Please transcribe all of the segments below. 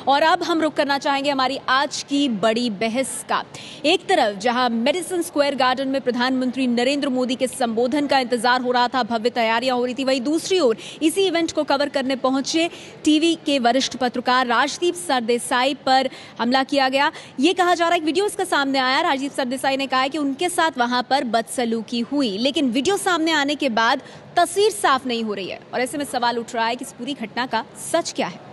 और अब हम रुक करना चाहेंगे हमारी आज की बड़ी बहस का। एक तरफ जहां मेडिसन स्क्वायर गार्डन में प्रधानमंत्री नरेंद्र मोदी के संबोधन का इंतजार हो रहा था, भव्य तैयारियां हो रही थी, वहीं दूसरी ओर इसी इवेंट को कवर करने पहुंचे टीवी के वरिष्ठ पत्रकार राजदीप सरदेसाई पर हमला किया गया। ये कहा जा रहा है, एक वीडियो इसका सामने आया। राजदीप सरदेसाई ने कहा कि उनके साथ वहां पर बदसलूकी हुई, लेकिन वीडियो सामने आने के बाद तस्वीर साफ नहीं हो रही है और ऐसे में सवाल उठ रहा है कि इस पूरी घटना का सच क्या है।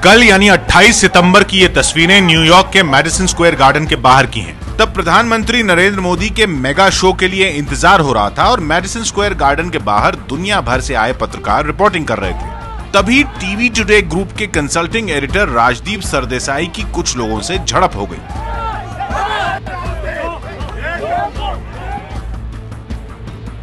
कल यानी 28 सितंबर की ये तस्वीरें न्यूयॉर्क के मेडिसन स्क्वायर गार्डन के बाहर की हैं। तब प्रधानमंत्री नरेंद्र मोदी के मेगा शो के लिए इंतजार हो रहा था और मेडिसन स्क्वायर गार्डन के बाहर दुनिया भर से आए पत्रकार रिपोर्टिंग कर रहे थे। तभी टीवी टुडे ग्रुप के कंसल्टिंग एडिटर राजदीप सरदेसाई की कुछ लोगों से झड़प हो गई।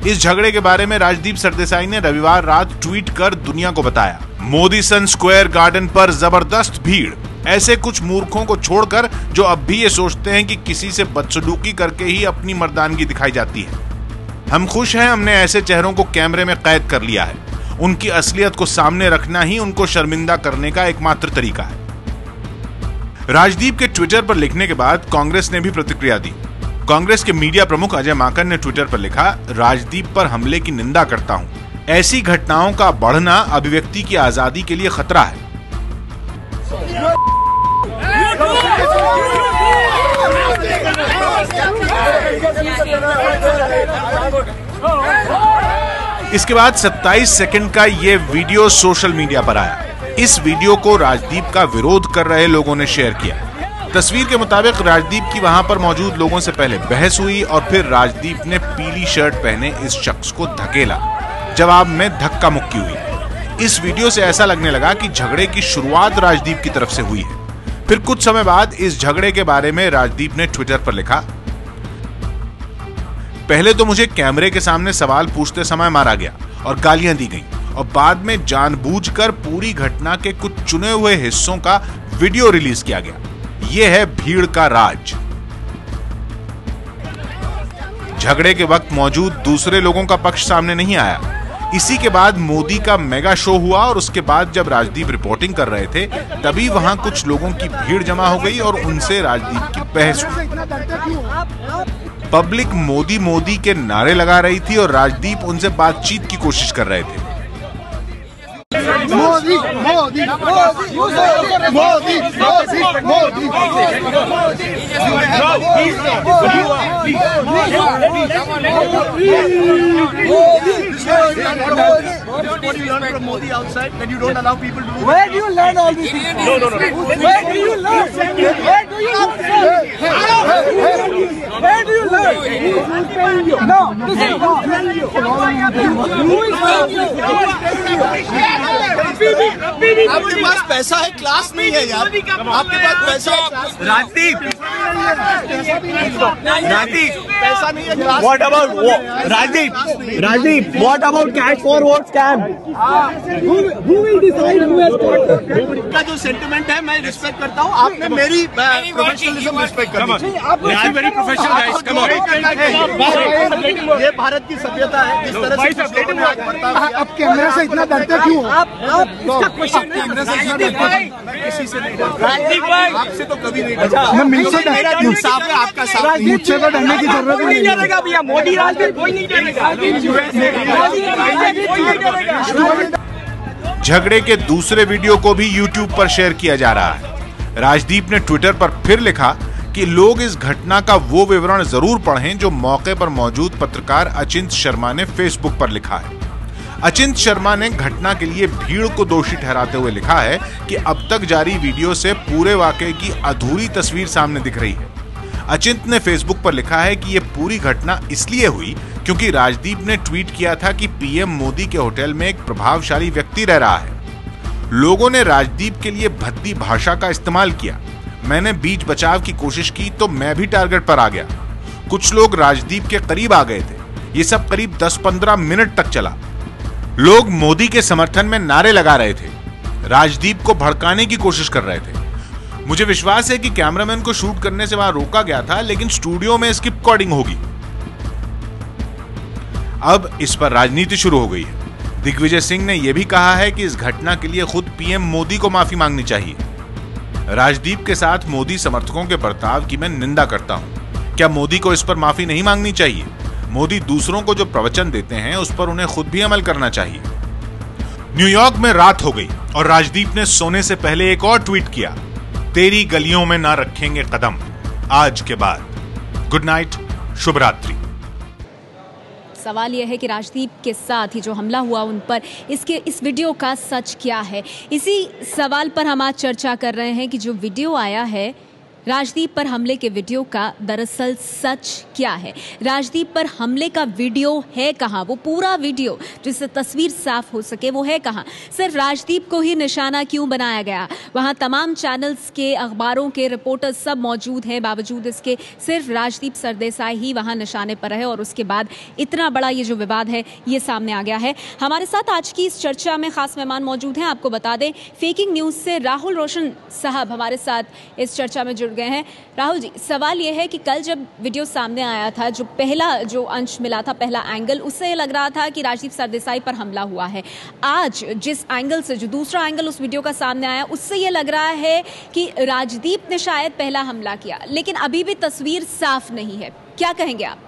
इस झगड़े के बारे में राजदीप सरदेसाई ने रविवार रात ट्वीट कर दुनिया को बताया। मोदीसन स्क्वायर गार्डन पर जबरदस्त भीड़, ऐसे कुछ मूर्खों को छोड़कर जो अब भी ये सोचते हैं कि किसी से बदसलूकी करके ही अपनी मर्दानगी दिखाई जाती है। हम खुश हैं, हमने ऐसे चेहरों को कैमरे में कैद कर लिया है। उनकी असलियत को सामने रखना ही उनको शर्मिंदा करने का एकमात्र तरीका है। राजदीप के ट्विटर पर लिखने के बाद कांग्रेस ने भी प्रतिक्रिया दी। कांग्रेस के मीडिया प्रमुख अजय माकन ने ट्विटर पर लिखा, राजदीप पर हमले की निंदा करता हूं। ऐसी घटनाओं का बढ़ना अभिव्यक्ति की आजादी के लिए खतरा है। इसके बाद 27 सेकंड का ये वीडियो सोशल मीडिया पर आया। इस वीडियो को राजदीप का विरोध कर रहे लोगों ने शेयर किया। तस्वीर के मुताबिक राजदीप की वहां पर मौजूद लोगों से पहले बहस हुई और फिर राजदीप ने पीली शर्ट पहने इस शख्स को धकेला। जवाब में धक्का मुक्की हुई। इस वीडियो से ऐसा लगने लगा कि झगड़े की शुरुआत राजदीप की तरफ से हुई है। फिर कुछ समय बाद इस झगड़े के बारे में राजदीप ने ट्विटर पर लिखा, पहले तो मुझे कैमरे के सामने सवाल पूछते समय मारा गया और गालियां दी गईं और बाद में जानबूझकर पूरी घटना के कुछ चुने हुए हिस्सों का वीडियो रिलीज किया गया। ये है भीड़ का राज। झगड़े के वक्त मौजूद दूसरे लोगों का पक्ष सामने नहीं आया। इसी के बाद मोदी का मेगा शो हुआ और उसके बाद जब राजदीप रिपोर्टिंग कर रहे थे तभी वहां कुछ लोगों की भीड़ जमा हो गई और उनसे राजदीप की बहस हुई। पब्लिक मोदी मोदी के नारे लगा रही थी और राजदीप उनसे बातचीत की कोशिश कर रहे थे। Modi Modi Modi Modi Modi What do you learn from Modi outside that you don't allow people to do? Where do you learn all these things? No. Where do you learn? Where do you learn? Where do you learn? Who is paying you? No, this is not. Who is paying you? आपके पास पैसा है, class नहीं है यार। आपके पास पैसा है, राजदीप पैसा नहीं है, class. What about Rajdip? What about cash for vote scam? Who will decide who has voted? का जो सेंटिमेंट है मैं रिस्पेक्ट करता हूँ। आपने मेरी प्रोफेशनलिज्म रिस्पेक्ट करनी चाहिए। Very professional guys, come on. ये भारत की सभ्यता है। जिस तरह से आप कैमरा से इतना डरते क्यों? इसका क्वेश्चन कैमरा से इतना डरते? मैं किसी से नहीं डरता। आपसे तो कभी नहीं डरता। मैं मुझसे डरता हूँ। साफ है आपका साफ। मुझसे तो डरने की जरूरत नहीं डरेगा भैया। मोदी राजदीप कोई नहीं डरेगा। झगड़े के दूसरे वीडियो को भी YouTube पर शेयर किया जा रहा है। राजदीप ने ट्विटर पर फिर लिखा कि लोग इस घटना का वो विवरण जरूर पढ़ें जो मौके पर मौजूद पत्रकार अचिंत शर्मा ने फेसबुक पर लिखा है। अचिंत शर्मा ने घटना के लिए भीड़ को दोषी ठहराते हुए लिखा है कि अब तक जारी वीडियो से पूरे वाकये की अधूरी तस्वीर सामने दिख रही है। अचिंत ने फेसबुक पर लिखा है कि यह पूरी घटना इसलिए हुई क्योंकि राजदीप ने ट्वीट किया था कि पीएम मोदी के होटल में एक प्रभावशाली व्यक्ति रह रहा है। लोगों ने राजदीप के लिए भद्दी भाषा का इस्तेमाल किया। मैंने बीच बचाव की कोशिश की तो मैं भी टारगेट पर आ गया। कुछ लोग राजदीप के करीब आ गए थे। ये सब करीब 10-15 मिनट तक चला। लोग मोदी के समर्थन में नारे लगा रहे थे, राजदीप को भड़काने की कोशिश कर रहे थे। मुझे विश्वास है कि कैमरामैन को शूट करने से वहां रोका गया था, लेकिन स्टूडियो में इसकी रिकॉर्डिंग होगी। अब इस पर राजनीति शुरू हो गई है। दिग्विजय सिंह ने यह भी कहा है कि इस घटना के लिए खुद पीएम मोदी को माफी मांगनी चाहिए। राजदीप के साथ मोदी समर्थकों के बर्ताव की मैं निंदा करता हूं। क्या मोदी को इस पर माफी नहीं मांगनी चाहिए? मोदी दूसरों को जो प्रवचन देते हैं उस पर उन्हें खुद भी अमल करना चाहिए। न्यूयॉर्क में रात हो गई और राजदीप ने सोने से पहले एक और ट्वीट किया, तेरी गलियों में ना रखेंगे कदम आज के बाद। गुड नाइट, शुभ रात्रि। सवाल यह है कि राजदीप के साथ ही जो हमला हुआ उन पर, इस वीडियो का सच क्या है? इसी सवाल पर हम आज चर्चा कर रहे हैं कि जो वीडियो आया है राजदीप पर हमले के वीडियो का दरअसल सच क्या है। राजदीप पर हमले का वीडियो है कहाँ? वो पूरा वीडियो जिससे तस्वीर साफ हो सके वो है कहाँ? सिर्फ राजदीप को ही निशाना क्यों बनाया गया? वहाँ तमाम चैनल्स के, अखबारों के रिपोर्टर्स सब मौजूद हैं, बावजूद इसके सिर्फ राजदीप सरदेसाई ही वहाँ निशाने पर रहे और उसके बाद इतना बड़ा ये जो विवाद है ये सामने आ गया है। हमारे साथ आज की इस चर्चा में खास मेहमान मौजूद हैं। आपको बता दें, फेकिंग न्यूज से राहुल रोशन साहब हमारे साथ इस चर्चा में जुड़ गए हैं। राहुल जी, सवाल यह है कि कल जब वीडियो सामने आया था, जो पहला जो अंश मिला था, पहला एंगल, उससे लग रहा था कि राजदीप सरदेसाई पर हमला हुआ है। आज जिस एंगल से जो दूसरा एंगल उस वीडियो का सामने आया, उससे यह लग रहा है कि राजदीप ने शायद पहला हमला किया, लेकिन अभी भी तस्वीर साफ नहीं है। क्या कहेंगे आप?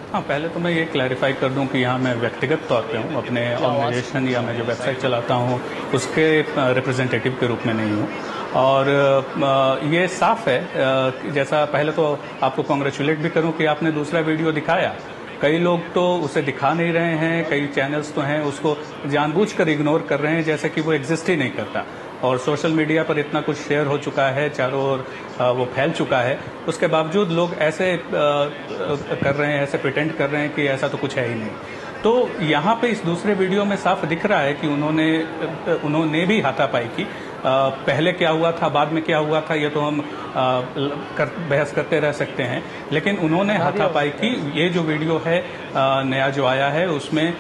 हाँ, पहले तो मैं ये क्लैरिफाई कर दूं कि यहाँ मैं व्यक्तिगत तौर पे हूँ, अपने ऑर्गेनाइजेशन या मैं जो वेबसाइट चलाता हूँ उसके रिप्रेजेंटेटिव के रूप में नहीं हूँ। और ये साफ है, जैसा पहले तो आपको कॉन्ग्रेचुलेट भी करूँ कि आपने दूसरा वीडियो दिखाया। कई लोग तो उसे दिखा नहीं रहे हैं, कई चैनल्स तो हैं उसको जानबूझकर इग्नोर कर रहे हैं जैसे कि वो एग्जिस्ट ही नहीं करता। और सोशल मीडिया पर इतना कुछ शेयर हो चुका है, चारों ओर वो फैल चुका है, उसके बावजूद लोग ऐसे कर रहे हैं, ऐसे प्रिटेंड कर रहे हैं कि ऐसा तो कुछ है ही नहीं। तो यहाँ पे इस दूसरे वीडियो में साफ दिख रहा है कि उन्होंने भी हाथापाई की। पहले क्या हुआ था, बाद में क्या हुआ था, ये तो हम बहस करते रह सकते हैं, लेकिन उन्होंने हाथापाई की। ये जो वीडियो है नया जो आया है उसमें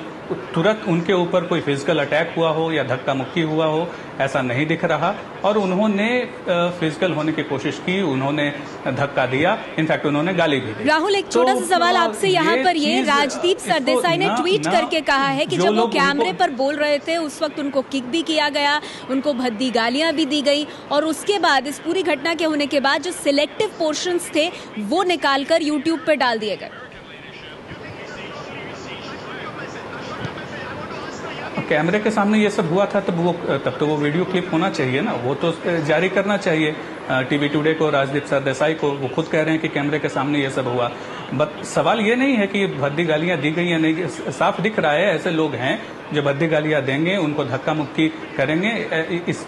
तुरंत उनके ऊपर कोई फिजिकल अटैक हुआ हो या धक्का मुक्की हुआ हो, ऐसा नहीं दिख रहा। और उन्होंने फिजिकल होने की कोशिश की, उन्होंने धक्का दिया, इनफैक्ट उन्होंने गाली भी दी। राहुल, एक छोटा सा सवाल आपसे यहाँ पर, ये राजदीप सरदेसाई ने ट्वीट करके कहा है कि जब वो कैमरे पर बोल रहे थे उस वक्त उनको किक भी किया गया, उनको भद्दी गालियां भी दी गई, और उसके बाद इस पूरी घटना के होने के बाद जो सिलेक्टिव पोर्शंस थे वो निकालकर यूट्यूब पर डाल दिए गए। कैमरे के सामने ये सब हुआ था, तब तो वो वीडियो क्लिप होना चाहिए ना, वो तो जारी करना चाहिए टीवी टुडे को, राजदीप सरदेसाई को। वो खुद कह रहे हैं कि कैमरे के सामने ये सब हुआ। बट सवाल ये नहीं है कि भद्दी गालियां दी गई या नहीं, साफ दिख रहा है ऐसे लोग हैं जो भद्दी गालियां देंगे, उनको धक्का मुक्की करेंगे।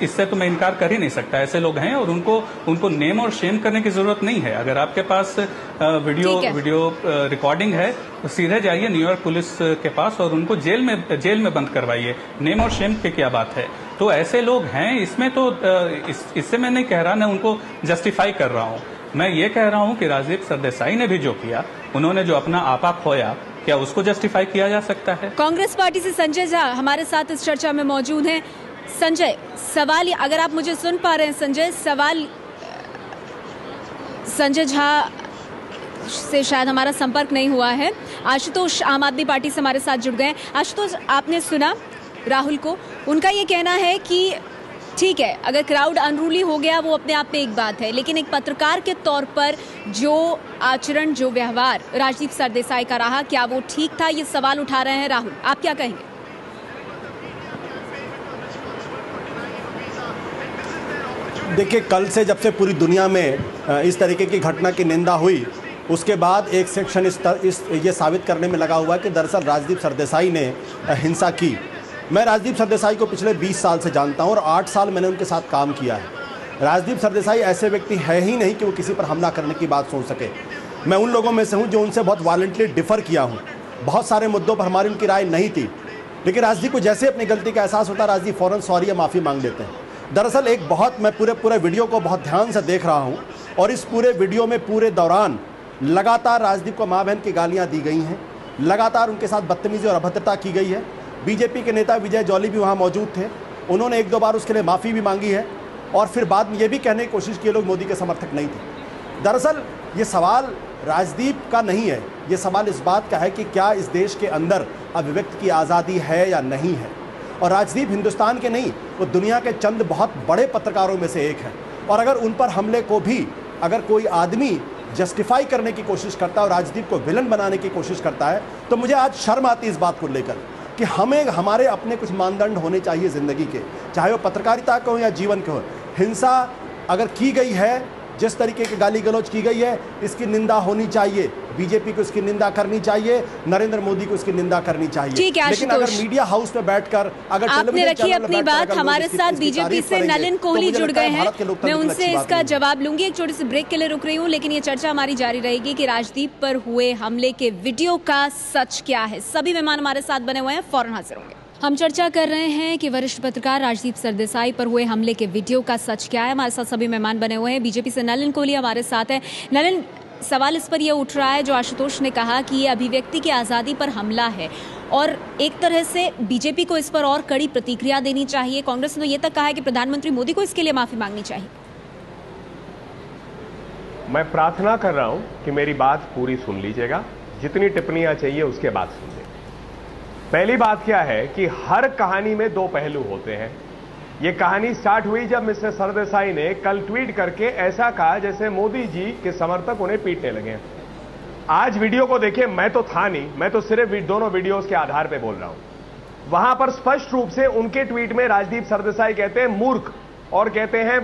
इससे तो मैं इनकार कर ही नहीं सकता, ऐसे लोग हैं और उनको नेम और शेम करने की जरूरत नहीं है। अगर आपके पास वीडियो रिकॉर्डिंग है तो सीधे जाइए न्यूयॉर्क पुलिस के पास और उनको जेल में बंद करवाइए। नेम और शेम की क्या बात है? तो ऐसे लोग हैं, इसमें तो इससे मैं नहीं कह रहा, मैं उनको जस्टिफाई कर रहा हूँ। मैं ये कह रहा हूँ कि राजदीप सरदेसाई ने भी जो किया, उन्होंने जो अपना आपा खोया, क्या उसको जस्टिफाई किया जा सकता है? कांग्रेस पार्टी से संजय झा हमारे साथ इस चर्चा में मौजूद हैं। संजय, सवाल, अगर आप मुझे सुन पा रहे हैं संजय, सवाल संजय झा से शायद हमारा संपर्क नहीं हुआ है। आशुतोष आम आदमी पार्टी से हमारे साथ जुड़ गए। आशुतोष, आपने सुना राहुल को, उनका ये कहना है कि ठीक है, अगर क्राउड अनरूली हो गया वो अपने आप में एक बात है, लेकिन एक पत्रकार के तौर पर जो आचरण, जो व्यवहार राजदीप सरदेसाई का रहा, क्या वो ठीक था? ये सवाल उठा रहे हैं राहुल, आप क्या कहेंगे? देखिए, कल से जब से पूरी दुनिया में इस तरीके की घटना की निंदा हुई, उसके बाद एक सेक्शन ये साबित करने में लगा हुआ है कि दरअसल राजदीप सरदेसाई ने हिंसा की। मैं राजदीप सरदेसाई को पिछले 20 साल से जानता हूं और 8 साल मैंने उनके साथ काम किया है। राजदीप सरदेसाई ऐसे व्यक्ति है ही नहीं कि वो किसी पर हमला करने की बात सोच सके। मैं उन लोगों में से हूं जो उनसे बहुत वायलेंटली डिफर किया हूं। बहुत सारे मुद्दों पर हमारी उनकी राय नहीं थी, लेकिन राजदीप को जैसे अपनी गलती का एहसास होता है, राजदीप फ़ौरन सॉरी या माफ़ी मांग लेते हैं। दरअसल मैं पूरे वीडियो को बहुत ध्यान से देख रहा हूँ और इस पूरे वीडियो में पूरे दौरान लगातार राजदीप को माँ बहन की गालियाँ दी गई हैं, लगातार उनके साथ बदतमीजी और अभद्रता की गई है। बीजेपी के नेता विजय जॉली भी वहाँ मौजूद थे, उन्होंने 1-2 बार उसके लिए माफ़ी भी मांगी है और फिर बाद में ये भी कहने की कोशिश की लोग मोदी के समर्थक नहीं थे। दरअसल ये सवाल राजदीप का नहीं है, ये सवाल इस बात का है कि क्या इस देश के अंदर अभिव्यक्ति की आज़ादी है या नहीं है। और राजदीप हिंदुस्तान के नहीं, वो दुनिया के चंद बहुत बड़े पत्रकारों में से एक है। और अगर उन पर हमले को भी अगर कोई आदमी जस्टिफाई करने की कोशिश करता है और राजदीप को विलन बनाने की कोशिश करता है, तो मुझे आज शर्म आती है इस बात को लेकर कि हमें हमारे अपने कुछ मानदंड होने चाहिए ज़िंदगी के, चाहे वो पत्रकारिता के हो या जीवन के हो। हिंसा अगर की गई है, जिस तरीके की गाली गलौज की गई है, इसकी निंदा होनी चाहिए। बीजेपी को इसकी निंदा करनी चाहिए, नरेंद्र मोदी को इसकी निंदा करनी चाहिए। ठीक है, लेकिन अगर मीडिया हाउस में बैठकर अगर आपने रखी अपनी बात, हमारे साथ बीजेपी से नलिन कोहली जुड़ गए हैं, मैं उनसे इसका जवाब लूंगी। एक छोटे से ब्रेक के लिए रुक रही हूँ, लेकिन ये चर्चा हमारी जारी रहेगी कि राजदीप पर हुए हमले के वीडियो का सच क्या है। सभी मेहमान हमारे साथ बने हुए हैं, फौरन हाजिर होंगे। हम चर्चा कर रहे हैं कि वरिष्ठ पत्रकार राजदीप सरदेसाई पर हुए हमले के वीडियो का सच क्या है। हमारे साथ सभी मेहमान बने हुए हैं। बीजेपी से नलिन कोहली हमारे साथ हैं। नलिन, सवाल इस पर यह उठ रहा है जो आशुतोष ने कहा कि ये अभिव्यक्ति की आज़ादी पर हमला है और एक तरह से बीजेपी को इस पर और कड़ी प्रतिक्रिया देनी चाहिए। कांग्रेस ने तो ये तक कहा है कि प्रधानमंत्री मोदी को इसके लिए माफी मांगनी चाहिए। मैं प्रार्थना कर रहा हूं कि मेरी बात पूरी सुन लीजिएगा, जितनी टिप्पणियां चाहिए उसके बाद सुन लीजिए। पहली बात क्या है कि हर कहानी में दो पहलू होते हैं। यह कहानी स्टार्ट हुई जब मिस्टर सरदेसाई ने कल ट्वीट करके ऐसा कहा जैसे मोदी जी के समर्थक उन्हें पीटने लगे। आज वीडियो को देखिए, मैं तो था नहीं, मैं तो सिर्फ दोनों वीडियोस के आधार पे बोल रहा हूं। वहां पर स्पष्ट रूप से उनके ट्वीट में राजदीप सरदेसाई कहते हैं मूर्ख और कहते हैं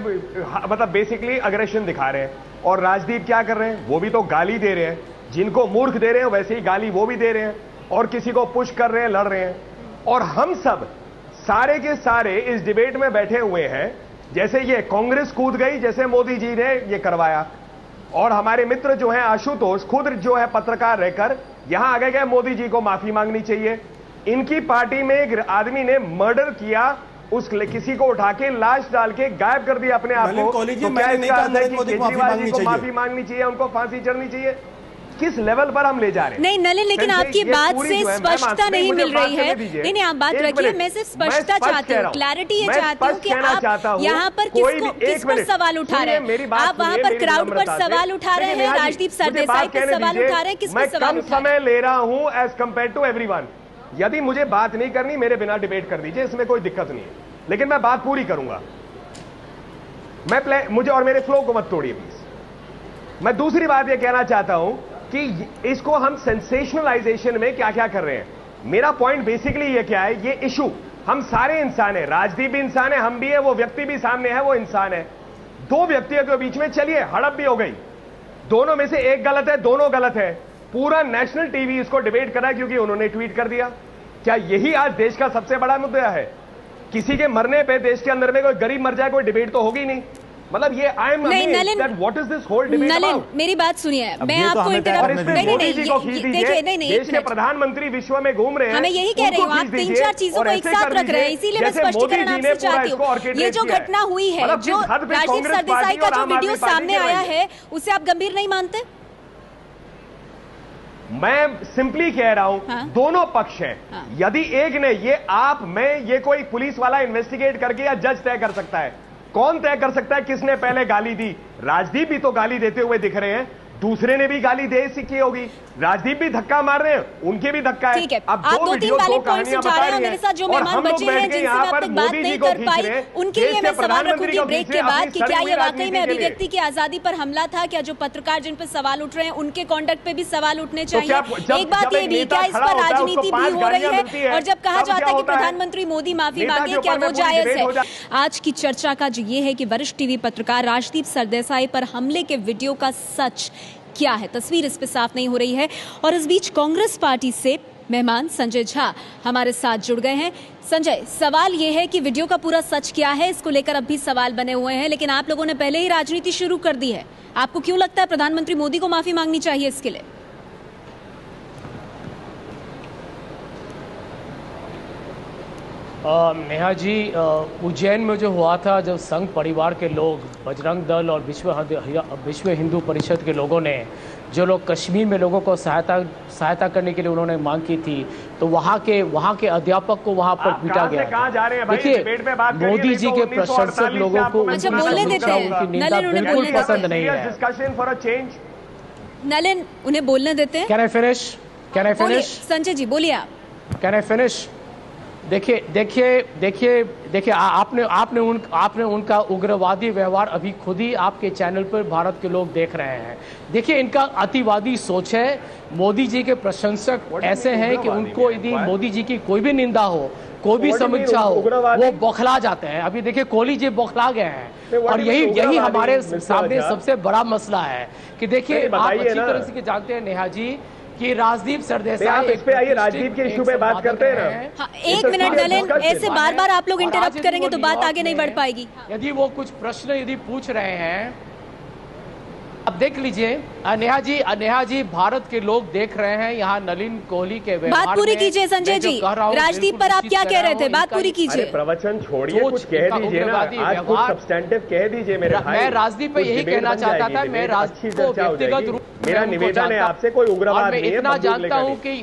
मतलब बेसिकली अग्रेशन दिखा रहे हैं। और राजदीप क्या कर रहे हैं, वो भी तो गाली दे रहे हैं। जिनको मूर्ख दे रहे हैं वैसे ही गाली वो भी दे रहे हैं और किसी को पुश कर रहे हैं, लड़ रहे हैं। और हम सब सारे के सारे इस डिबेट में बैठे हुए हैं जैसे ये कांग्रेस कूद गई, जैसे मोदी जी ने ये करवाया। और हमारे मित्र जो हैं आशुतोष खुद जो है पत्रकार रहकर यहां आगे गए, मोदी जी को माफी मांगनी चाहिए। इनकी पार्टी में एक आदमी ने मर्डर किया, उस किसी को उठा के लाश डाल के गायब कर दिया अपने आप को, तो क्या केजरीवाल जी को माफी मांगनी चाहिए, उनको फांसी चढ़नी चाहिए? किस लेवल पर हम ले जा रहे हैं? नहीं नलिन, लेकिन आपकी बात से स्पष्टता नहीं मिल रही है। नहीं, आप बात रखिए, मैं सिर्फ स्पष्टता चाहती हूँ, क्लैरिटी ये चाहती हूँ कि आप यहाँ पर किस पर सवाल उठा रहे हैं। आप वहाँ पर क्राउड पर सवाल उठा रहे हैं, राजदीप सरदेसाई पर सवाल उठा रहे हैं, किस पर सवाल उठा रहे हैं? समय ले रहा हूँ एज कम्पेयर टू एवरीवन। यदि मुझे बात नहीं करनी, मेरे बिना डिबेट कर दीजिए, इसमें कोई दिक्कत नहीं है, लेकिन मैं बात पूरी करूंगा। मुझे और मेरे फ्लो को मत तोड़िए प्लीज। मैं दूसरी बात यह कहना चाहता हूं कि इसको हम सेंसेशनलाइजेशन में क्या क्या कर रहे हैं। मेरा पॉइंट बेसिकली ये क्या है, ये इशू, हम सारे इंसान हैं, राजदीप भी इंसान है, हम भी है, वो व्यक्ति भी सामने है, वो इंसान है। दो व्यक्तियों के बीच में चलिए हड़प भी हो गई, दोनों में से एक गलत है, दोनों गलत है, पूरा नेशनल टीवी इसको डिबेट कर रहा है क्योंकि उन्होंने ट्वीट कर दिया। क्या यही आज देश का सबसे बड़ा मुद्दा है? किसी के मरने पे देश के अंदर में कोई गरीब मर जाए, कोई डिबेट तो होगी नहीं। मतलब ये I am amazed that what is this whole debate about. मेरी बात सुनिए, मैं आपको इंटरप्ट नहीं, देश के प्रधानमंत्री विश्व में घूम रहे हैं, हमें यही कह रही हूँ, आप 3-4 चीजों को एक साथ रख रहे हैं, इसीलिए मैं स्पष्टीकरण आपसे चाहती हूँ। ये जो घटना हुई है, जो राजदीप सरदेसाई का जो वीडियो सामने आया है, उसे आप गंभीर नहीं मानते? मैं सिंपली कह रहा हूं, दोनों पक्ष हैं। यदि एक ने ये कोई पुलिस वाला इन्वेस्टिगेट करके या जज तय कर सकता है? कौन तय कर सकता है किसने पहले गाली दी? राजदीप भी तो गाली देते हुए दिख रहे हैं, दूसरे ने भी गाली दे सीखी होगी, राजदीप भी धक्का मार रहे हैं, उनके भी धक्का है। ठीक है, आप 2-3 वैलिड पॉइंट्स उठा रहे हैं। मेरे साथ जो मेहमान बचे हैं जिनसे मैं अब तक बात नहीं कर पाई, उनके लिए मैं सवाल रखूंगी ब्रेक के बाद कि क्या ये वाकई में अभिव्यक्ति की आजादी पर हमला था? क्या जो पत्रकार जिन पर सवाल उठ रहे हैं उनके कॉन्डक्ट पे भी सवाल उठने चाहिए? एक बात ये भी, क्या इस पर राजनीति भी हो रही है? और जब कहा जाता है कि प्रधानमंत्री मोदी माफी मांगे, क्या वो जायज है? आज की चर्चा का जो ये है कि वरिष्ठ टीवी पत्रकार राजदीप सरदेसाई पर हमले के वीडियो का सच क्या है, तस्वीर इस पे साफ नहीं हो रही है। और इस बीच कांग्रेस पार्टी से मेहमान संजय झा हमारे साथ जुड़ गए हैं। संजय, सवाल यह है कि वीडियो का पूरा सच क्या है, इसको लेकर अब भी सवाल बने हुए हैं, लेकिन आप लोगों ने पहले ही राजनीति शुरू कर दी है। आपको क्यों लगता है प्रधानमंत्री मोदी को माफी मांगनी चाहिए इसके लिए? नेहा जी, उज्जैन में जो हुआ था, जब संघ परिवार के लोग, बजरंग दल और विश्व हिंदू परिषद के लोगों ने, जो लोग कश्मीर में लोगों को सहायता करने के लिए उन्होंने मांग की थी, तो वहाँ के अध्यापक को वहाँ पर पीटा गया। देखिए, मोदी जी के प्रशंसक लोगों को उनकी निंदा बिल्कुल पसंद नहीं है। नलिन, उन्हें बोलने देते हैं। Can I finish? Can I finish? Sanjay ji बोलिए आप। Can I finish? देखिए आपने उनका उग्रवादी व्यवहार अभी खुद ही आपके चैनल पर भारत के लोग देख रहे हैं। देखिए इनका अतिवादी सोच है। मोदी जी के प्रशंसक ऐसे हैं कि उनको यदि मोदी जी की कोई भी निंदा हो, कोई भी समीक्षा हो, वो बौखला जाते हैं। अभी देखिए कोहली जी बौखला गए हैं और यही हमारे सामने सबसे बड़ा मसला है कि देखिए आप अच्छी तरह से जानते हैं नेहा जी कि राजदीप सरदेसाई, आप इस पे आइए, राजदीप के इशू पे बात करते हैं ना। हाँ, एक मिनट नलिन, ऐसे बार-बार आप लोग इंटरप्ट करेंगे तो बात आगे नहीं बढ़ पाएगी। यदि वो कुछ प्रश्न यदि पूछ रहे हैं, अब देख लीजिए नेहा जी भारत के लोग देख रहे हैं यहाँ नलिन कोहली के व्यवहार। बात पूरी कीजिए संजय जी। राजदीप पर आप क्या कह रहे थे? बात पूरी कीजिए। प्रवचन छोड़िए, कुछ कह दीजिए ना, आज कुछ सब्सटेंटिव कह दीजिए मेरे भाई। मैं राजदीप पे यही कहना चाहता था। मैं राजदीप को व्यक्तिगत रूप मेरा निवेदन है आपसे, कोई उग्रवाद नहीं है। इतना जानता हूँ कि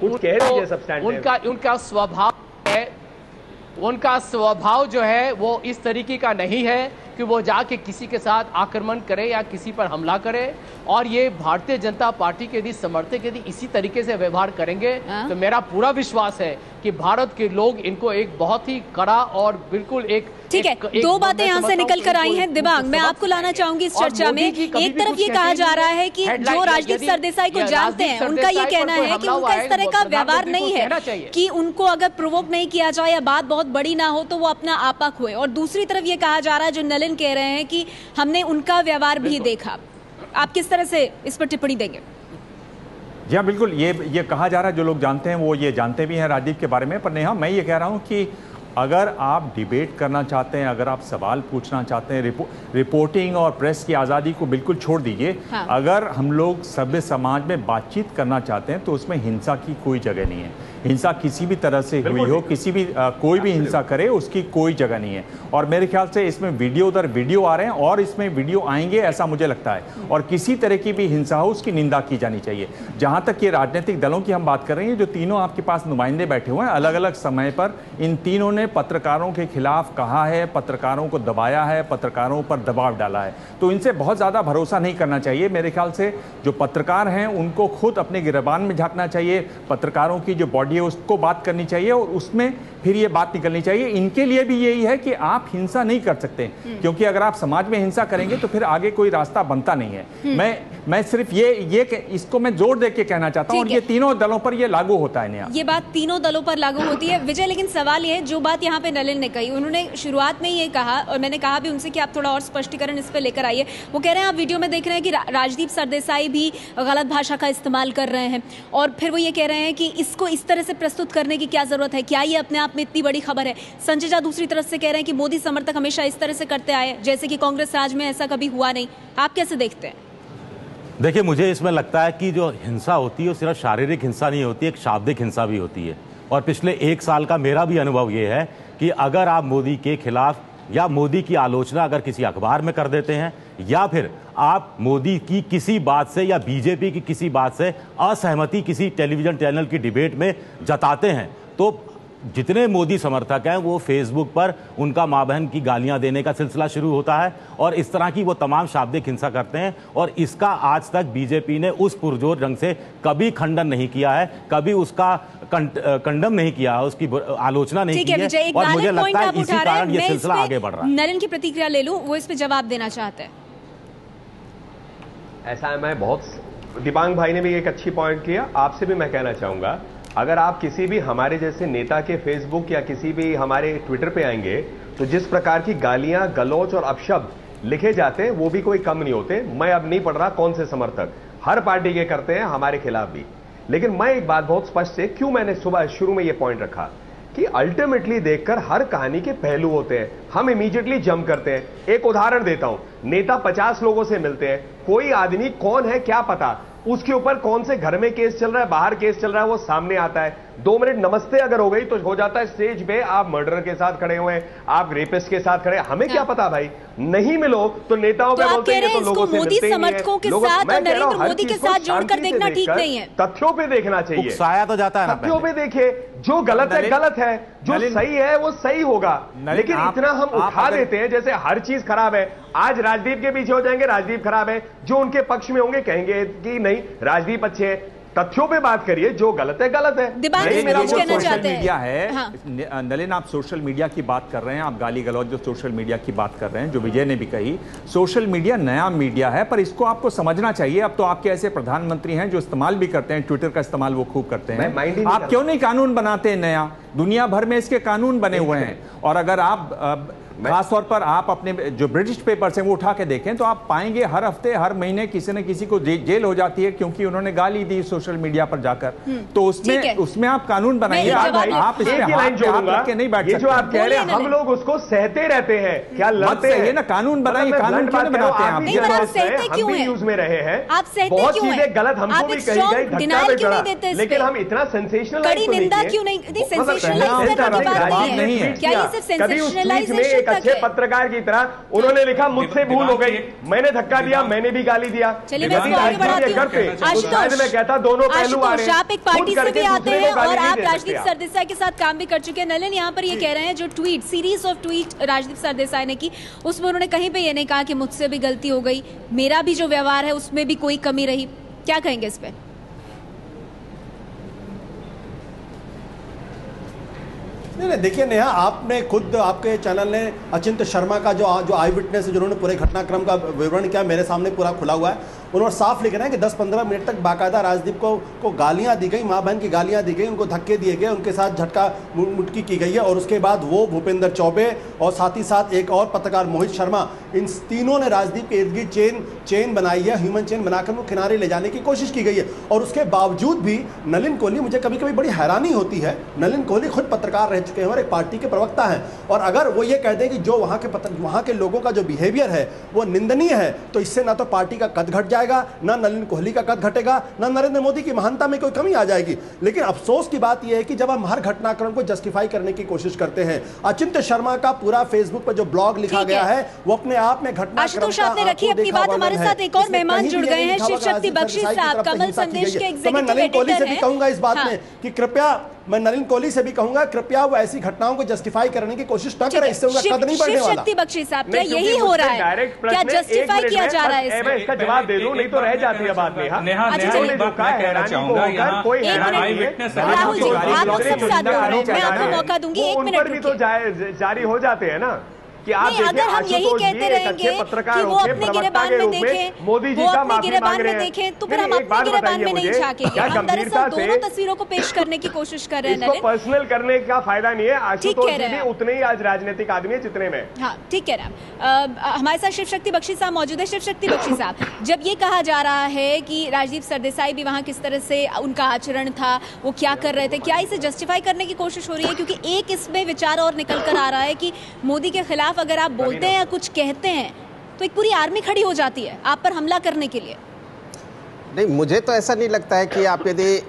उनका स्वभाव जो है वो इस तरीके का नहीं है कि वो जाके किसी के साथ आक्रमण करे या किसी पर हमला करे। और ये भारतीय जनता पार्टी के यदि समर्थक यदि इसी तरीके से व्यवहार करेंगे तो मेरा पूरा विश्वास है कि भारत के लोग इनको एक बहुत ही कड़ा और बिल्कुल एक ठीक है। दो बातें यहाँ से निकल कर आई हैं। दिबांग, मैं आपको लाना चाहूंगी इस चर्चा में। एक तरफ ये कहा जा रहा है कि जो राजदीप सरदेसाई को जानते हैं उनका ये कहना है कि उनका इस तरह का व्यवहार नहीं है कि उनको अगर प्रोवोक नहीं किया जाए या बात बहुत बड़ी ना हो तो वो अपना आपा खोए। और दूसरी तरफ ये कहा जा रहा है, जो नलिन कह रहे हैं, कि हमने उनका व्यवहार भी देखा। आप किस तरह से इस पर टिप्पणी देंगे? जी हाँ, बिल्कुल ये कहा जा रहा है, जो लोग जानते हैं वो ये जानते भी हैं राजदीप के बारे में। पर नेहा, मैं ये कह रहा हूँ कि अगर आप डिबेट करना चाहते हैं, अगर आप सवाल पूछना चाहते हैं, रिपोर्टिंग और प्रेस की आज़ादी को बिल्कुल छोड़ दीजिए। हाँ। अगर हम लोग सभ्य समाज में बातचीत करना चाहते हैं तो उसमें हिंसा की कोई जगह नहीं है। हिंसा किसी भी तरह से हुई हो, किसी भी कोई भी हिंसा करे, उसकी कोई जगह नहीं है। और मेरे ख्याल से इसमें वीडियो दर वीडियो आ रहे हैं और इसमें वीडियो आएंगे, ऐसा मुझे लगता है। और किसी तरह की भी हिंसा हो उसकी निंदा की जानी चाहिए। जहाँ तक ये राजनीतिक दलों की हम बात कर रहे हैं, जो तीनों आपके पास नुमाइंदे बैठे हुए हैं, अलग अलग समय पर इन तीनों ने पत्रकारों के खिलाफ कहा है, पत्रकारों को दबाया है, पत्रकारों पर दबाव डाला है। तो इनसे बहुत ज़्यादा भरोसा नहीं करना चाहिए। मेरे ख्याल से जो पत्रकार हैं उनको खुद अपने गिरबान में झांकना चाहिए। पत्रकारों की जो बॉडी है उसको बात करनी चाहिए और उसमें फिर ये बात निकलनी चाहिए। इनके लिए भी यही है कि आप हिंसा नहीं कर सकते, क्योंकि अगर आप समाज में हिंसा करेंगे तो फिर आगे कोई रास्ता बनता नहीं है। मैं सिर्फ ये इसको मैं जोर दे के कहना चाहता हूँ, और ये तीनों दलों पर ये लागू होता है। ये बात तीनों दलों पर लागू होती है विजय। लेकिन सवाल ये है, जो बात यहाँ पे नलिन ने कही, उन्होंने शुरुआत में ये कहा और मैंने कहा भी उनसे कि आप थोड़ा और स्पष्टीकरण इस पर लेकर आइए। वो कह रहे हैं, आप वीडियो में देख रहे हैं कि राजदीप सरदेसाई भी गलत भाषा का इस्तेमाल कर रहे हैं और फिर वो ये कह रहे हैं कि इसको इस तरह से प्रस्तुत करने की क्या जरूरत है, क्या ये अपने आप में इतनी बड़ी खबर है। संजय झा दूसरी तरफ से कह रहे हैं कि मोदी समर्थक हमेशा इस तरह से करते आए, जैसे कि कांग्रेस राज में ऐसा कभी हुआ नहीं। आप कैसे देखते हैं? देखिए, मुझे इसमें लगता है कि जो हिंसा होती है वो सिर्फ शारीरिक हिंसा नहीं होती, एक शाब्दिक हिंसा भी होती है। और पिछले 1 साल का मेरा भी अनुभव ये है कि अगर आप मोदी के खिलाफ या मोदी की आलोचना अगर किसी अखबार में कर देते हैं, या फिर आप मोदी की किसी बात से या बीजेपी की किसी बात से असहमति किसी टेलीविजन चैनल की डिबेट में जताते हैं, तो जितने मोदी समर्थक हैं वो फेसबुक पर उनका मां बहन की गालियां देने का सिलसिला शुरू होता है और इस तरह की वो तमाम शाब्दिक हिंसा करते हैं। और इसका आज तक बीजेपी ने उस पुरजोर ढंग से कभी खंडन नहीं किया है, कभी उसका कंडम नहीं किया, उसकी आलोचना नहीं की है। और मुझे लगता है इसी कारण ये सिलसिला आगे बढ़ रहा है। नलिन की प्रतिक्रिया ले लूं, वो इस पे जवाब देना चाहते हैं। ऐसा है, मैं बहुत दिबांग भाई ने भी एक अच्छी पॉइंट किया, आपसे भी मैं कहना चाहूंगा, अगर आप किसी भी हमारे जैसे नेता के फेसबुक या किसी भी हमारे ट्विटर पे आएंगे तो जिस प्रकार की गालियां, गलौच और अपशब्द लिखे जाते हैं वो भी कोई कम नहीं होते। मैं अब नहीं पढ़ रहा कौन से समर्थक, हर पार्टी के करते हैं, हमारे खिलाफ भी। लेकिन मैं एक बात बहुत स्पष्ट है, क्यों मैंने सुबह शुरू में यह पॉइंट रखा कि अल्टीमेटली देखकर हर कहानी के पहलू होते हैं, हम इमीडिएटली जंप करते हैं। एक उदाहरण देता हूं, नेता 50 लोगों से मिलते हैं, कोई आदमी कौन है क्या पता, उसके ऊपर कौन से घर में केस चल रहा है, बाहर केस चल रहा है, वो सामने आता है। 2 मिनट नमस्ते अगर हो गई तो हो जाता है स्टेज पे आप मर्डरर के साथ खड़े हुए हैं, आप रेपिस्ट के साथ खड़े, हमें क्या पता भाई, नहीं मिलो तो नेताओं पे बोलते हैं तो लोगों से मिलते ही नहीं है। समर्थकों के साथ और नरेंद्र मोदी के साथ जोड़कर देखना ठीक नहीं है, तथ्यों पे देखना चाहिए। उकसाया तो जाता है, तथ्यों पे देखिए, जो गलत है गलत है, जो सही है वो सही होगा। लेकिन इतना हम उठा देते हैं जैसे हर चीज खराब है। आज राजदीप के पीछे हो जाएंगे, राजदीप खराब है। जो उनके पक्ष में होंगे कहेंगे कि नहीं राजदीप अच्छे हैं। तथ्यों पे बात करिए, जो गलत है गलत है। सोशल मीडिया है। हाँ। नलिन, आप सोशल मीडिया की बात कर रहे हैं, आप गाली गलौज जो सोशल मीडिया की बात कर रहे हैं, जो विजय ने भी कही, सोशल मीडिया नया मीडिया है, पर इसको आपको समझना चाहिए। अब तो आपके ऐसे प्रधानमंत्री हैं जो इस्तेमाल भी करते हैं, ट्विटर का इस्तेमाल वो खूब करते हैं। आप क्यों नहीं कानून बनाते हैं नया? दुनिया भर में इसके कानून बने हुए हैं। और अगर आप खासतौर पर आप अपने जो ब्रिटिश पेपर्स हैं वो उठा के देखें तो आप पाएंगे हर हफ्ते हर महीने किसी न किसी को जेल हो जाती है क्योंकि उन्होंने गाली दी सोशल मीडिया पर जाकर। तो उसमें आप कानून बनाइए। आप इस पे हाथ रख के नहीं बैठ सकते। जो आप कह रहे हैं हम लोग उसको सहते रहते हैं, क्या लड़ते हैं ना? कानून बनाइए, कानून क्यों नहीं बनाते हैं आप? हम भी न्यूज में रहे हैं, बहुत चीजें गलत हमको भी कही गई, धक्का भी पड़ा, लेकिन हम इतना सेंसेशनलाइज नहीं। अच्छे पत्रकार की तरह उन्होंने लिखा मुझसे भूल हो गई, मैंने धक्का दिया, मैंने भी गाली दिया। चलिए मैं इसको आगे बढ़ाती हूं। मैं कहता दोनों पहलू आ रहे हैं। आप एक पार्टी से भी आते हैं और आप राजदीप सरदेसाई के साथ काम भी कर चुके हैं। नलिन यहाँ पर ये कह रहे हैं जो tweet series of tweet Rajdeep Sardesai ने की, उसमें उन्होंने कहीं पे ये नहीं कहा कि मुझसे भी गलती हो गई, मेरा भी जो व्यवहार है उसमें भी कोई कमी रही। क्या कहेंगे इस पे? नहीं, देखिए नेहा, आपने खुद आपके चैनल ने अचिंत शर्मा का जो आई विटनेस है जिन्होंने पूरे घटनाक्रम का विवरण किया, मेरे सामने पूरा खुला हुआ है। उन्होंने साफ लिख रहे हैं कि 10-15 मिनट तक बाकायदा राजदीप को गालियां दी गई, माँ बहन की गालियां दी गई, उनको धक्के दिए गए, उनके साथ झटका मुटकी की गई है। और उसके बाद वो भूपेंद्र चौबे और साथ ही साथ एक और पत्रकार मोहित शर्मा, इन तीनों ने राजदीप के इर्द गिर्द चेन बनाई है, ह्यूमन चेन बनाकर वो किनारे ले जाने की कोशिश की गई है। और उसके बावजूद भी नलिन कोहली, मुझे कभी कभी बड़ी हैरानी होती है, नलिन कोहली खुद पत्रकार रह चुके हैं और एक पार्टी के प्रवक्ता हैं, और अगर वो ये कह दें कि जो वहाँ के लोगों का जो बिहेवियर है वो निंदनीय है, तो इससे ना तो पार्टी का कद घट जाएगा, ना नलिन कोहली का कद घटेगा, ना नरेंद्र मोदी की महानता में कोई कमी आ जाएगी। लेकिन अफसोस की बात यह है कि जब हम हर घटनाक्रम को जस्टिफाई करने की कोशिश करते हैं, अचिंत शर्मा का पूरा फेसबुक पर जो ब्लॉग लिखा गया है वो अपने आप में घटनाक्रम का आपने रखी अपनी बात। हमारे साथ एक और मेहमान जुड़ गए हैं, शिव शक्ति बख्शी साहब, कमल संदेश के एग्जीक्यूटिव एडिटर हैं। मैं नलिन कोहली से भी कहूंगा इस बात में कि कृपया, मैं नलिन कोहली से भी कहूंगा कृपया वो ऐसी घटनाओं को जस्टिफाई करने की कोशिश न करें, इससे उनका कद नहीं बढ़ने वाला। शक्ति बख्शी साहब, क्या यही हो रहा है? क्या जस्टिफाई किया जा रहा है? मैं इसका जवाब दे दूं, नहीं तो रह जाती है बात में। राहुल जी, आप लोग सब साथ बोल रहे हैं, मैं आपको मौका दूंगी, 1 मिनट भी तो जारी हो जाते हैं ना कि आप अगर हम यही कहते रहेंगे कि वो अपने गिरेबान में देखें, मोदी जी वो का अपने माफी गिरेबान मांग रहे में हैं, देखें, तो फिर हम अपने गिरेबान में नहीं झांकेंगे। हम दरअसल दोनों तस्वीरों को पेश करने की कोशिश कर रहे हैं। इसको पर्सनल करने का फायदा नहीं है। आशुतोष जी भी उतने ही आज राजनीतिक आदमी है जितने में। हाँ, ठीक कह रहे हैं। हमारे साथ शिव शक्ति बख्शी साहब मौजूद है। शिव शक्ति बख्शी साहब, जब ये कहा जा रहा है कि राजदीप सरदेसाई भी वहाँ किस तरह से उनका आचरण था, वो क्या कर रहे थे, क्या इसे जस्टिफाई करने की कोशिश हो रही है? क्योंकि एक इसमें विचार और निकल कर आ रहा है कि मोदी के खिलाफ अगर आप बोलते हैं या कुछ कहते हैं तो एक पूरी आर्मी खड़ी हो जाती है आप पर हमला करने के लिए। नहीं, मुझे तो ऐसा नहीं लगता है कि आप यदि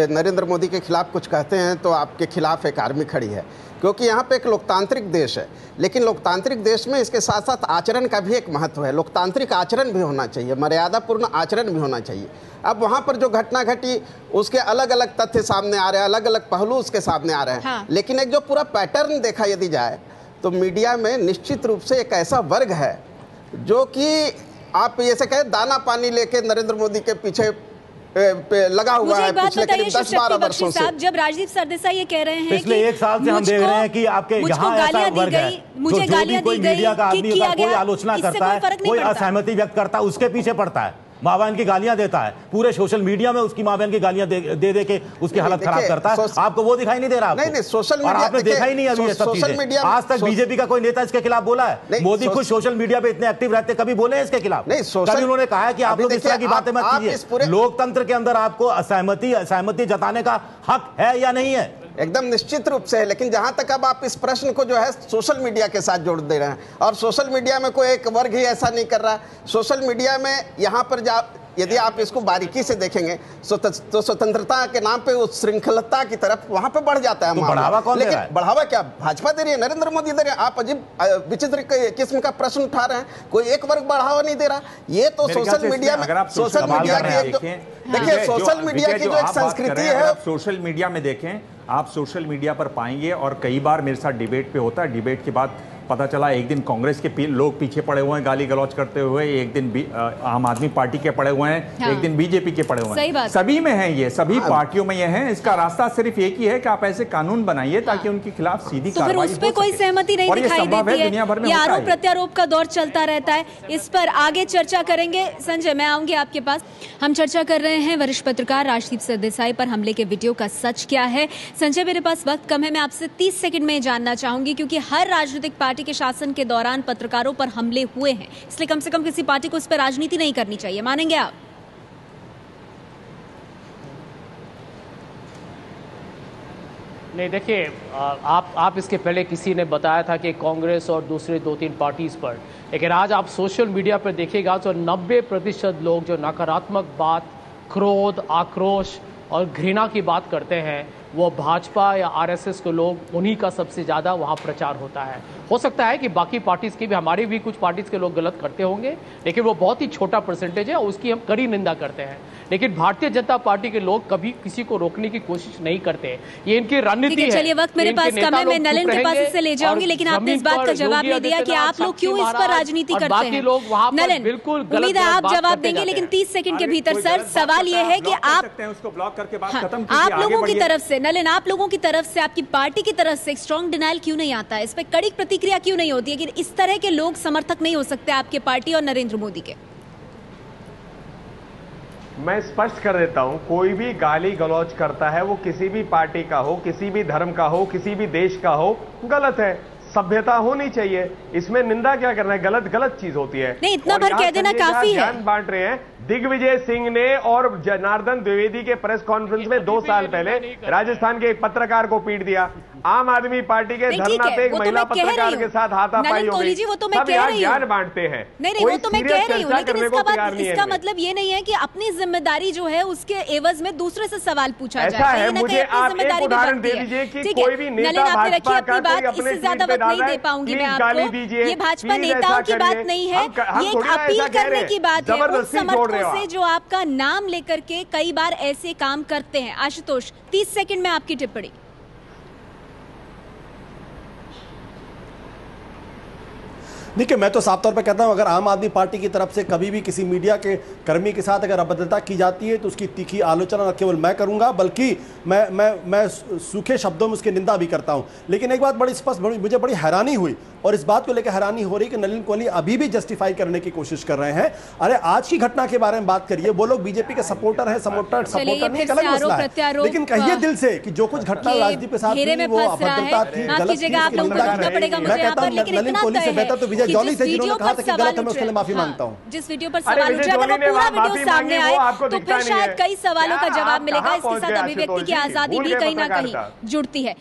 नरेंद्र मोदी के खिलाफ कुछ कहते हैं तो आपके खिलाफ एक आर्मी खड़ी है, क्योंकि यहाँ पे एक लोकतांत्रिक देश है। लेकिन लोकतांत्रिक देश में इसके साथ साथ आचरण का भी एक महत्व है। लोकतांत्रिक आचरण भी होना चाहिए, मर्यादापूर्ण आचरण भी होना चाहिए। अब वहाँ पर जो घटना घटी उसके अलग अलग तथ्य सामने आ रहे हैं, अलग अलग पहलू उसके सामने आ रहे हैं। हाँ। लेकिन एक जो पूरा पैटर्न देखा यदि जाए तो मीडिया में निश्चित रूप से एक ऐसा वर्ग है जो कि आप जैसे कहें दाना पानी लेके नरेंद्र मोदी के पीछे लगा हुआ है पिछले करीब 10-12 वर्षों से। जब राजदीप सरदेसाई ये कह रहे हैं पिछले 1 साल से हम देख रहे हैं कि आपके यहाँ ऐसा वर्ग है, मुझे गालियां दी गई, मीडिया का आदमी का कोई आलोचना करता है, कोई असहमति व्यक्त करता है, उसके पीछे पड़ता है, माँ बहन की गालियां देता है, पूरे सोशल मीडिया में उसकी माँ बहन की गालियां दे के उसकी हालत खराब करता है। आपको वो दिखाई नहीं दे रहा? नहीं, सोशल मीडिया, और आपने देखा ही नहीं अभी ये सब चीजें। आज तक बीजेपी का कोई नेता इसके खिलाफ बोला है? मोदी खुद सोशल मीडिया पे इतने एक्टिव रहते, कभी बोले इसके खिलाफ? नहीं, कभी उन्होंने कहा है कि आप लोग इस तरह की बातें मत कीजिए? लोकतंत्र के अंदर आपको असहमति जताने का हक है या नहीं है? एकदम निश्चित रूप से है। लेकिन जहां तक अब आप इस प्रश्न को जो है सोशल मीडिया के साथ जोड़ दे रहे हैं, और सोशल मीडिया में कोई एक वर्ग ही ऐसा नहीं कर रहा। सोशल मीडिया में यहाँ पर यदि आप इसको बारीकी से देखेंगे तो स्वतंत्रता के नाम पे उस श्रृंखलता की तरफ वहां पे बढ़ जाता है। तो बढ़ावा कौन दे रहा है? बढ़ावा क्या भाजपा दे रही है, नरेंद्र मोदी दे रहे हैं। आप अजीब विचित्र किस्म का प्रश्न उठा रहे हैं, कोई एक वर्ग बढ़ावा नहीं दे रहा। ये तो सोशल मीडिया में, सोशल मीडिया की देखिए, सोशल मीडिया की जो एक संस्कृति है, आप सोशल मीडिया में देखें, आप सोशल मीडिया पर पाएंगे, और कई बार मेरे साथ डिबेट पे होता है, डिबेट के बाद पता चला एक दिन कांग्रेस के लोग पीछे पड़े हुए हैं गाली गलौज करते हुए, एक दिन आम आदमी पार्टी के पड़े हुए हैं, हाँ। एक दिन बीजेपी के पड़े हुए हैं, सभी में है ये, सभी पार्टियों में ये है। इसका रास्ता सिर्फ एक ही है कि आप ऐसे कानून बनाइए ताकि उनके खिलाफ सीधी कार्रवाई हो सके। उस पे कोई सहमति नहीं दिखाई देती है, ये आरोप प्रत्यारोप का दौर चलता रहता है। इस पर आगे चर्चा करेंगे। संजय, मैं आऊंगी आपके पास। हम चर्चा कर रहे हैं वरिष्ठ पत्रकार राजदीप सरदेसाई पर हमले के वीडियो का सच क्या है। संजय, मेरे पास वक्त कम है, मैं आपसे 30 सेकंड में जानना चाहूंगी, क्योंकि हर राजनीतिक पार्टी के शासन के दौरान पत्रकारों पर हमले हुए हैं, इसलिए कम से कम किसी पार्टी को इस पर राजनीति नहीं करनी चाहिए, मानेंगे आप? नहीं, देखिए, आप इसके पहले किसी ने बताया था कि कांग्रेस और दूसरे 2-3 पार्टीज पर, लेकिन आज आप सोशल मीडिया पर देखिएगा तो 90% लोग जो नकारात्मक बात, क्रोध, आक्रोश और घृणा की बात करते हैं, वो भाजपा या आरएसएस के लोग, उन्हीं का सबसे ज़्यादा वहाँ प्रचार होता है। हो सकता है कि बाकी पार्टीज़ की भी, हमारी भी कुछ पार्टीज़ के लोग गलत करते होंगे, लेकिन वो बहुत ही छोटा परसेंटेज है और उसकी हम कड़ी निंदा करते हैं। लेकिन भारतीय जनता पार्टी के लोग कभी किसी को रोकने की कोशिश नहीं करते, ये इनकी रणनीति है। चलिए, वक्त मेरे पास कम है, मैं नलिन के पास इससे ले जाऊंगी, लेकिन आपने इस बात का जवाब नहीं दिया कि आप लोग क्यों इस पर राजनीति करते हैं। नलिन, उम्मीद है आप जवाब देंगे, लेकिन 30 सेकंड के भीतर। सर, सवाल ये है कि आप लोगों की तरफ से, नलिन, आप लोगों की तरफ से, आपकी पार्टी की तरफ से स्ट्रॉन्ग डिनायल क्यों नहीं आता है, इस पर कड़ी प्रतिक्रिया क्यों नहीं होती है कि इस तरह के लोग समर्थक नहीं हो सकते आपके पार्टी और नरेंद्र मोदी के? मैं स्पष्ट कर देता हूं, कोई भी गाली गलौज करता है, वो किसी भी पार्टी का हो, किसी भी धर्म का हो, किसी भी देश का हो, गलत है। सभ्यता होनी चाहिए, इसमें निंदा क्या करना है, गलत चीज होती है। नहीं, इतना भर कह देना काफी है। ज्ञान बांट रहे हैं। दिग्विजय सिंह ने और जनार्दन द्विवेदी के प्रेस कॉन्फ्रेंस में 2 साल पहले राजस्थान के एक पत्रकार को पीट दिया। आम आदमी पार्टी के धरना पे एक महिला पत्रकार के साथ हाथापाई हो गई। सब यहाँ ज्ञान बांटते हैं। नहीं, वो तो मैं कह रही हूँ, लेकिन इसका मतलब ये नहीं है कि अपनी जिम्मेदारी जो है उसके एवज में दूसरे से सवाल पूछा जाए। ऐसा है, मुझे आप एक उदाहरण दे दीजिए कि कोई भी नेता भाजपा का इससे ज्यादा वक्त नहीं दे पाऊंगी मैं आपको। ये भाजपा नेताओं की बात नहीं है, ये एक अपील करने की बात है उन समर्थकों से जो आपका नाम लेकर के कई बार ऐसे काम करते हैं। आशुतोष, 30 सेकंड में आपकी टिप्पणी। देखिए, मैं तो साफ तौर पर कहता हूं, अगर आम आदमी पार्टी की तरफ से कभी भी किसी मीडिया के कर्मी के साथ अगर अभद्रता की जाती है तो उसकी तीखी आलोचना न केवल मैं करूंगा, बल्कि मैं सूखे शब्दों में उसकी निंदा भी करता हूं। लेकिन एक बात बड़ी स्पष्ट, मुझे बड़ी हैरानी हुई, और इस बात को लेकर हैरानी हो रही कि नलिन कोहली अभी भी जस्टिफाई करने की कोशिश कर रहे हैं। अरे, आज की घटना के बारे में बात करिए, वो लोग बीजेपी के सपोर्टर हैं, सपोर्टर नहीं, अलग मसला है, लेकिन कहिए दिल से कि जो कुछ घटना राजदीप के साथ हुई वो अभद्रता थी, गलत थी, मैं कहता हूं नलिन कोहली से बेहतर तो विजय जॉली से, जिन्होंने कहा था कि गलत है, मैं उसके लिए माफी मांगता हूं। जिस वीडियो पर सवाल उठे, अगर वो पूरा वीडियो सामने आए तो फिर शायद कई सवालों का जवाब मिलेगा। इसके साथ अभिव्यक्ति की आजादी भी कहीं ना कहीं जुड़ती है।